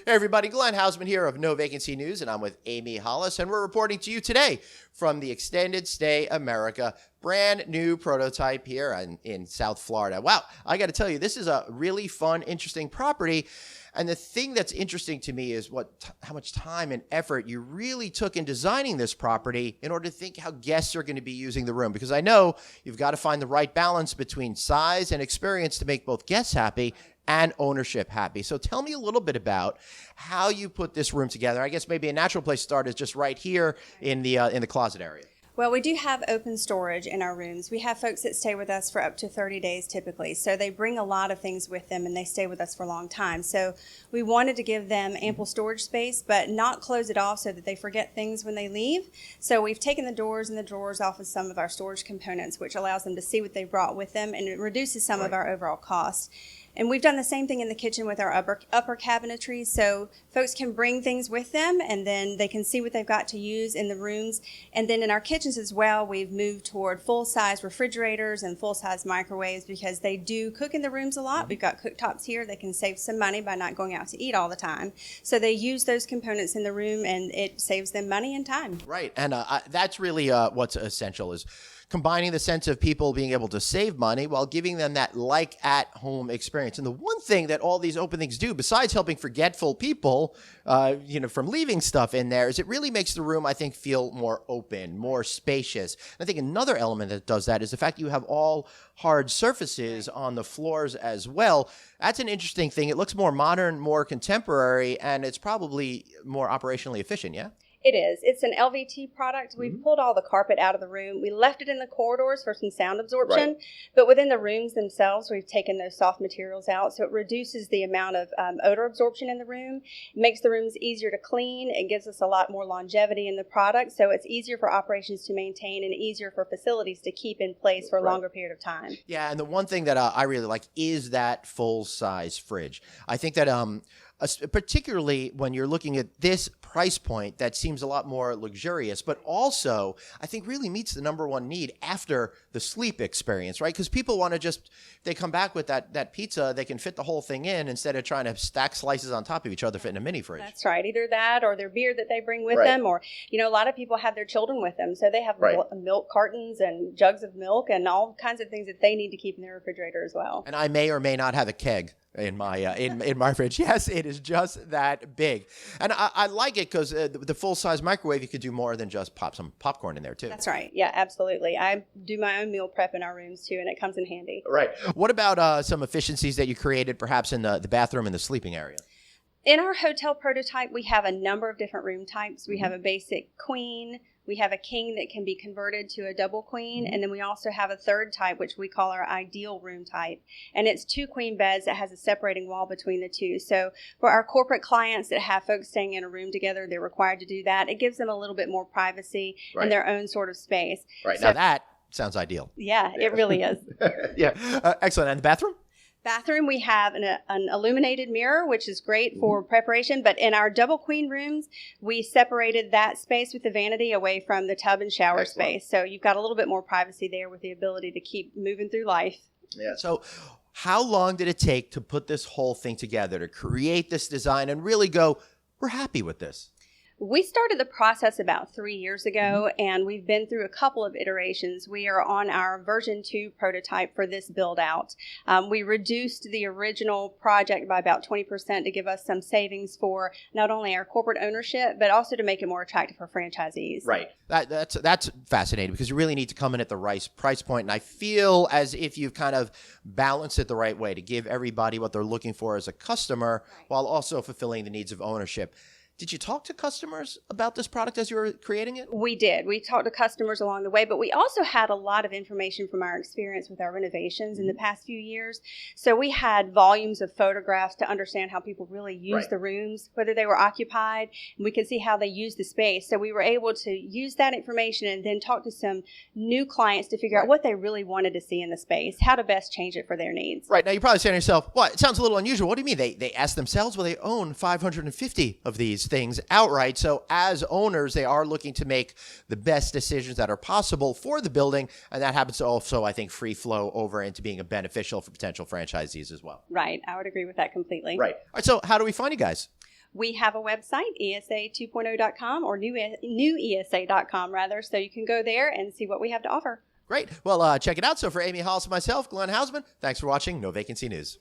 Hey everybody, Glenn Hausman here of No Vacancy News, and I'm with Amy Hollis, and we're reporting to you today from the Extended Stay America brand new prototype here in South Florida. Wow, I got to tell you, this is a really fun, interesting property. And the thing that's interesting to me is how much time and effort you really took in designing this property in order to think how guests are going to be using the room. Because I know you've got to find the right balance between size and experience to make both guests happy and ownership happy. So tell me a little bit about how you put this room together. I guess maybe a natural place to start is just right here in the closet area. Well, we do have open storage in our rooms. We have folks that stay with us for up to 30 days typically. So they bring a lot of things with them and they stay with us for a long time. So we wanted to give them ample storage space, but not close it off so that they forget things when they leave. So we've taken the doors and the drawers off of some of our storage components, which allows them to see what they brought with them, and it reduces some of our overall cost. And we've done the same thing in the kitchen with our upper cabinetry, so folks can bring things with them and then they can see what they've got to use in the rooms. And then in our kitchens as well, we've moved toward full-size refrigerators and full-size microwaves because they do cook in the rooms a lot. We've got cooktops here. They can save some money by not going out to eat all the time. So they use those components in the room and it saves them money and time. Right, and that's really what's essential is combining the sense of people being able to save money while giving them that like-at-home experience. And the one thing that all these open things do, besides helping forgetful people, from leaving stuff in there, is it really makes the room, I think, feel more open, more spacious. And I think another element that does that is the fact that you have all hard surfaces on the floors as well. That's an interesting thing. It looks more modern, more contemporary, and it's probably more operationally efficient, yeah? It is. It's an LVT product. We've pulled all the carpet out of the room. We left it in the corridors for some sound absorption, but within the rooms themselves, we've taken those soft materials out, so it reduces the amount of odor absorption in the room. It makes the rooms easier to clean. It gives us a lot more longevity in the product, so it's easier for operations to maintain and easier for facilities to keep in place for a longer period of time. Yeah, and the one thing that I really like is that full-size fridge. I think that particularly when you're looking at this price point that seems a lot more luxurious, but also I think really meets the number one need after the sleep experience, right? Because people want to they come back with that pizza, they can fit the whole thing in instead of trying to stack slices on top of each other, fit in a mini fridge. That's right. Either that or their beer that they bring with them, or, a lot of people have their children with them. So they have milk cartons and jugs of milk and all kinds of things that they need to keep in their refrigerator as well. And I may or may not have a keg in my in my fridge. Yes, it is just that big, and I like it because the full size microwave, you could do more than just pop some popcorn in there too. That's right. Yeah, absolutely. I do my own meal prep in our rooms too, and it comes in handy. Right. What about some efficiencies that you created, perhaps in the bathroom and the sleeping area? In our hotel prototype, we have a number of different room types. We have a basic queen. We have a king that can be converted to a double queen, and then we also have a third type, which we call our ideal room type, and it's 2 queen beds that has a separating wall between the two. So for our corporate clients that have folks staying in a room together, they're required to do that. It gives them a little bit more privacy and their own sort of space. Right. So, now that sounds ideal. Yeah, it really is. Yeah. Excellent. And the bathroom? Bathroom, we have an illuminated mirror, which is great for preparation. But in our double queen rooms, we separated that space with the vanity away from the tub and shower space. So you've got a little bit more privacy there with the ability to keep moving through life. Yeah. So how long did it take to put this whole thing together, to create this design and really go, we're happy with this? We started the process about 3 years ago, and we've been through a couple of iterations. We are on our version 2 prototype for this build out. We reduced the original project by about 20% to give us some savings for not only our corporate ownership, but also to make it more attractive for franchisees. Right. That's fascinating because you really need to come in at the right price point. And I feel as if you've kind of balanced it the right way to give everybody what they're looking for as a customer while also fulfilling the needs of ownership. Did you talk to customers about this product as you were creating it? We did. We talked to customers along the way, but we also had a lot of information from our experience with our renovations in the past few years. So we had volumes of photographs to understand how people really use the rooms, whether they were occupied, and we could see how they use the space. So we were able to use that information and then talk to some new clients to figure out what they really wanted to see in the space, how to best change it for their needs. Right. Now you're probably saying to yourself, well, it sounds a little unusual. What do you mean? They asked themselves? Well, they own 550 of these things outright. So as owners, they are looking to make the best decisions that are possible for the building. And that happens to also, I think, free flow over into being a beneficial for potential franchisees as well. Right. I would agree with that completely. Right. All right. So how do we find you guys? We have a website, esa2.0.com or newesa.com rather, so you can go there and see what we have to offer. Great. Well, check it out. So for Amy Hollis and myself, Glenn Hausman, thanks for watching No Vacancy News.